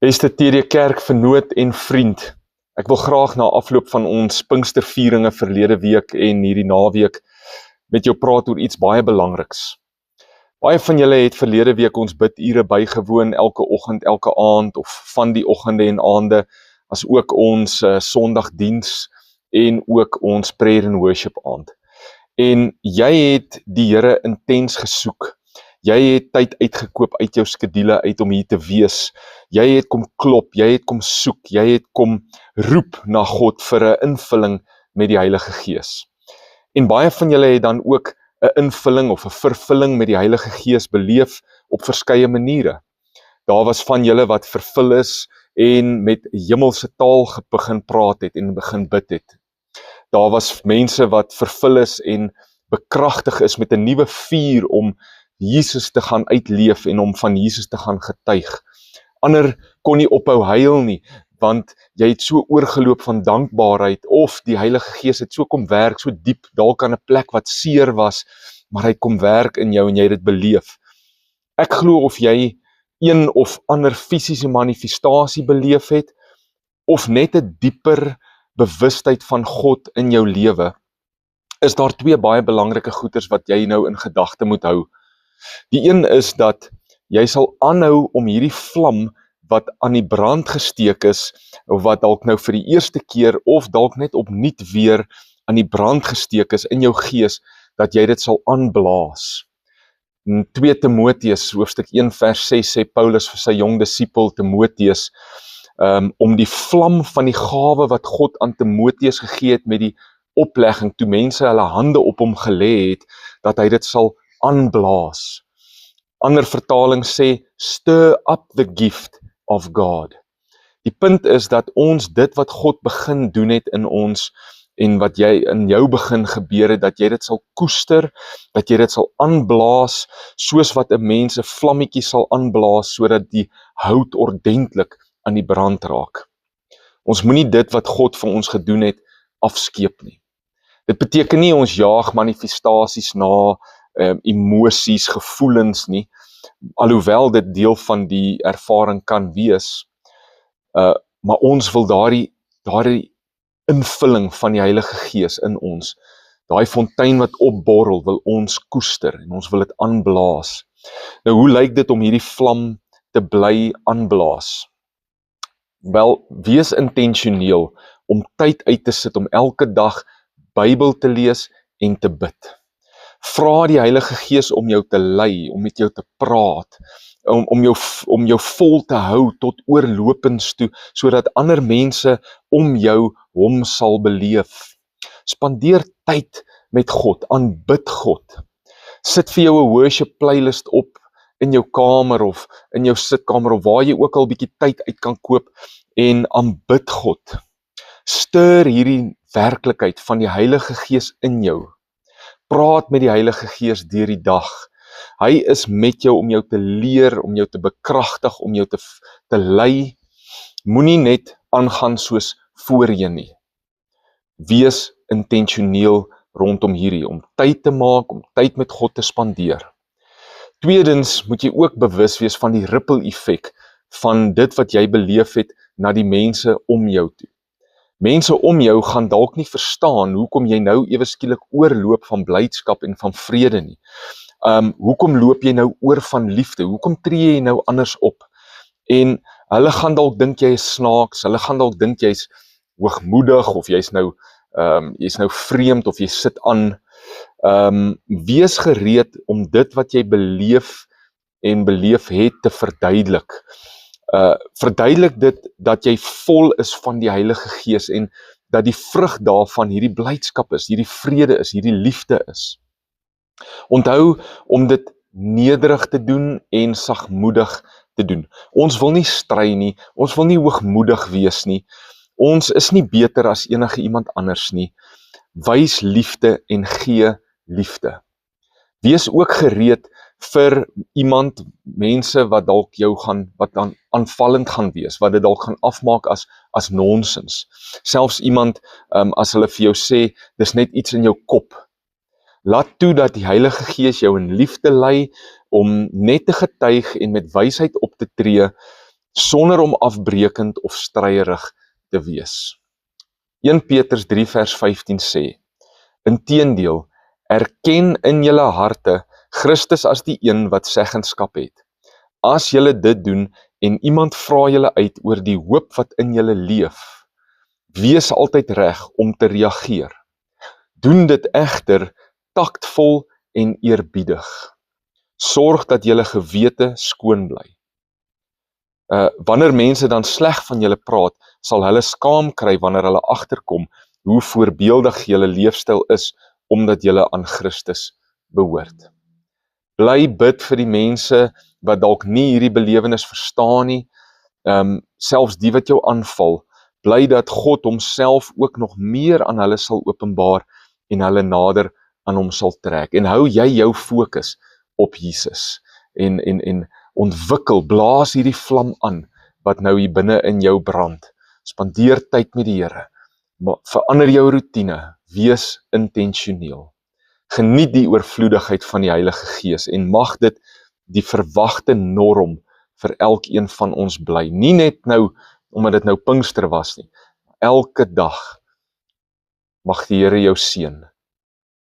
Beste TD Kerk vernoot en vriend, ek wil graag na afloop van ons Pinkstervieringe verlede week en hierdie naweek met jou praat oor iets baie belangriks. Baie van julle het verlede week ons bidure bygewoon, elke oggend, elke aand of van die oggende en aande, as ook ons Sondagdiens en ook ons prayer and worship aand. En jy het die Here intens gesoek. Jy het tyd uitgekoop uit jou skedule uit om hier te wees. Jy het kom klop, jy het kom soek, jy het kom roep na God vir 'n invulling met die Heilige Gees. En baie van julle het dan ook 'n invulling of 'n vervulling met die Heilige Gees beleef op verskeie maniere. Daar was van julle wat vervul is en met hemelse taal begin praat het en begin bid het. Daar was mense wat vervul is en bekragtig is met 'n nuwe vuur om Jesus te gaan uitleef en om van Jesus te gaan getuig. Ander kon nie ophou huil nie, want jy het so oorgeloop van dankbaarheid, of die Heilige Gees het so kom werk, so diep, dalk aan 'n plek wat seer was, maar hy kom werk in jou en jy het dit beleef. Ek glo of jy een of ander fisiese manifestasie beleef het, of net 'n dieper bewustheid van God in jou lewe, is daar twee baie belangrike goeders wat jy nou in gedagte moet hou. Die een is dat jy sal aanhou om hierdie vlam wat aan die brand gesteek is, of wat dalk nou vir die eerste keer, of dalk net opnuut weer aan die brand gesteek is in jou gees, dat jy dit sal aanblaas. In 2 Timoteus, hoofstuk 1 vers 6, sê Paulus vir sy jong disipel Timoteus, om die vlam van die gawe wat God aan Timoteus gegee het met die oplegging, toe mense hulle hande op hom gelê het, dat hy dit sal aanblaas. Ander vertaling sê, stir up the gift of God. Die punt is dat ons dit wat God begin doen het in ons, en wat jy in jou begin gebeur het, dat jy dit sal koester, dat jy dit sal aanblaas, soos wat 'n mens 'n vlammetjie sal aanblaas, sodat die hout ordentlik aan die brand raak. Ons moenie dit wat God vir ons gedoen het, afskeep nie. Dit beteken nie ons jaag manifestasies na emosies, gevoelens nie, alhoewel dit deel van die ervaring kan wees, maar ons wil daardie invulling van die Heilige Gees in ons, daai fontein wat opborrel, wil ons koester en ons wil dit aanblaas. Nou, hoe lyk dit om hierdie vlam te bly aanblaas? Wel, wees intentioneel om tyd uit te sit om elke dag Bybel te lees en te bid. Vra die Heilige Gees om jou te lei, om met jou te praat, om jou vol te hou tot oorlopends toe, sodat ander mense om jou hom sal beleef. Spandeer tyd met God, aanbid God. Sit vir jou 'n worship playlist op in jou kamer of in jou sitkamer of waar jy ook al bietjie tyd uit kan koop en aanbid God. Stuur hierdie werklikheid van die Heilige Gees in jou. Praat met die Heilige Gees deur die dag. Hy is met jou om jou te leer, om jou te bekragtig, om jou te lei. Moenie net aangaan soos voorheen nie. Wees intentioneel rondom hierdie, om tyd te maak, om tyd met God te spandeer. Tweedens moet jy ook bewus wees van die ripple effek van dit wat jy beleef het na die mense om jou toe. Mense om jou gaan dalk nie verstaan hoekom jy nou ewe skielik oorloop van blydskap en van vrede nie. Hoekom loop jy nou oor van liefde? Hoekom tree jy nou anders op? En hulle gaan dalk dink jy is snaaks, hulle gaan dalk dink jy's hoogmoedig, of jy's nou vreemd, of jy sit aan. Wees gereed om dit wat jy beleef en beleef het te verduidelik. Verduidelik dit dat jy vol is van die Heilige Gees en dat die vrug daarvan hierdie blydskap is, hierdie vrede is, hierdie liefde is. Onthou om dit nederig te doen en sagmoedig te doen. Ons wil nie stry nie, ons wil nie hoogmoedig wees nie. Ons is nie beter as enige iemand anders nie. Wys liefde en gee liefde. Wees ook gereed vir mense wat dalk wat dan aanvallend gaan wees, wat dit dalk gaan afmaak as nonsens. Selfs iemand, as hulle vir jou sê, dis net iets in jou kop. Laat toe dat die Heilige Gees jou in liefde lei, om net te getuig en met wysheid op te tree, sonder om afbreekend of stryerig te wees. 1 Petrus 3 vers 15 sê, inteendeel, erken in julle harte Christus as die een wat seggenskap het. As julle dit doen en iemand vra julle uit oor die hoop wat in julle leef, wees altyd reg om te reageer. Doen dit egter taktvol en eerbiedig. Sorg dat julle gewete skoon bly. Wanneer mense dan sleg van julle praat, sal hulle skaam kry wanneer hulle agterkom hoe voorbeeldig julle leefstyl is, omdat julle aan Christus behoort. Bly bid vir die mense wat dalk nie hierdie belewenis verstaan nie, selfs die wat jou aanval, bly dat God homself ook nog meer aan hulle sal openbaar en hulle nader aan hom sal trek. En hou jy jou fokus op Jesus en ontwikkel, blaas hierdie vlam aan wat nou hier binne in jou brand. Spandeer tyd met die Here, maar verander jou roetine, wees intentioneel. Geniet die oorvloedigheid van die Heilige Gees en mag dit die verwagte norm vir elkeen van ons bly. Nie net nou, omdat dit nou Pinkster was nie. Elke dag mag die Here jou seën